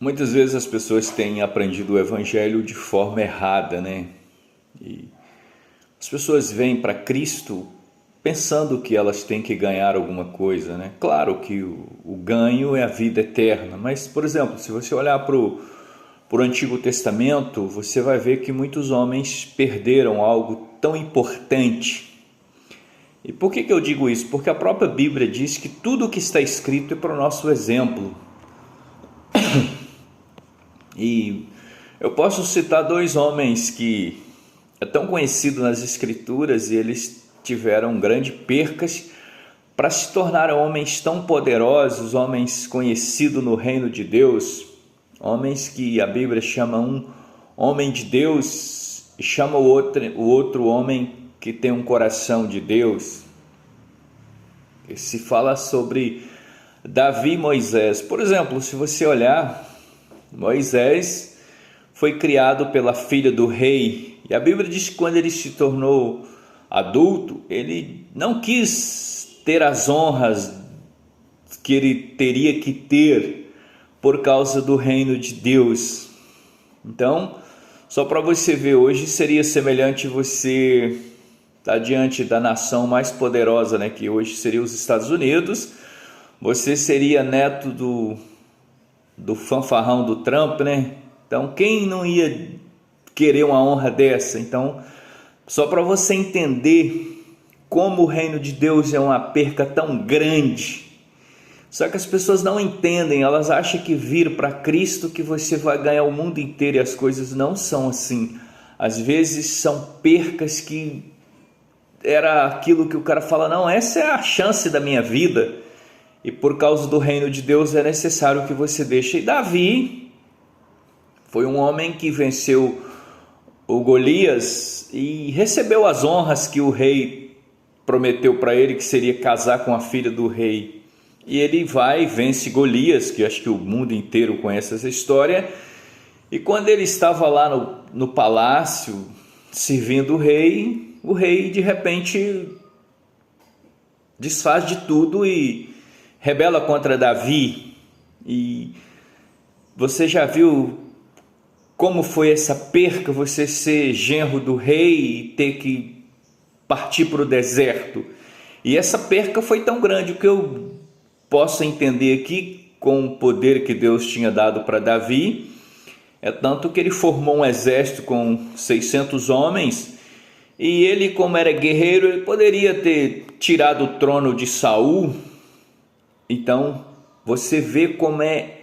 Muitas vezes as pessoas têm aprendido o evangelho de forma errada, né? E as pessoas vêm para Cristo pensando que elas têm que ganhar alguma coisa, né? Claro que o ganho é a vida eterna, mas, por exemplo, se você olhar para o Antigo Testamento, você vai ver que muitos homens perderam algo tão importante. E por que eu digo isso? Porque a própria Bíblia diz que tudo o que está escrito é para o nosso exemplo. E eu posso citar dois homens que é tão conhecido nas escrituras e eles tiveram grandes percas para se tornar homens tão poderosos, homens conhecidos no reino de Deus, homens que a Bíblia chama um homem de Deus e chama o outro homem que tem um coração de Deus. E se fala sobre Davi e Moisés. Por exemplo, se você olhar, Moisés foi criado pela filha do rei, e a Bíblia diz que quando ele se tornou adulto, ele não quis ter as honras que ele teria que ter por causa do reino de Deus. Então, só para você ver, hoje seria semelhante você estar diante da nação mais poderosa, né, que hoje seria os Estados Unidos. Você seria neto do fanfarrão do Trump, né? Então, quem não ia querer uma honra dessa? Então, só para você entender como o reino de Deus é uma perca tão grande. Só que as pessoas não entendem, elas acham que vir para Cristo que você vai ganhar o mundo inteiro, e as coisas não são assim. Às vezes são percas que era aquilo que o cara fala, não, essa é a chance da minha vida. E por causa do reino de Deus é necessário que você deixe. E Davi foi um homem que venceu o Golias e recebeu as honras que o rei prometeu para ele, que seria casar com a filha do rei. E ele vai e vence Golias, que acho que o mundo inteiro conhece essa história. E quando ele estava lá no palácio, servindo o rei de repente desfaz de tudo e rebela contra Davi. E você já viu como foi essa perca, você ser genro do rei e ter que partir para o deserto? E essa perca foi tão grande, o que eu posso entender aqui, com o poder que Deus tinha dado para Davi, é tanto que ele formou um exército com 600 homens, e ele, como era guerreiro, ele poderia ter tirado o trono de Saul. Então, você vê como é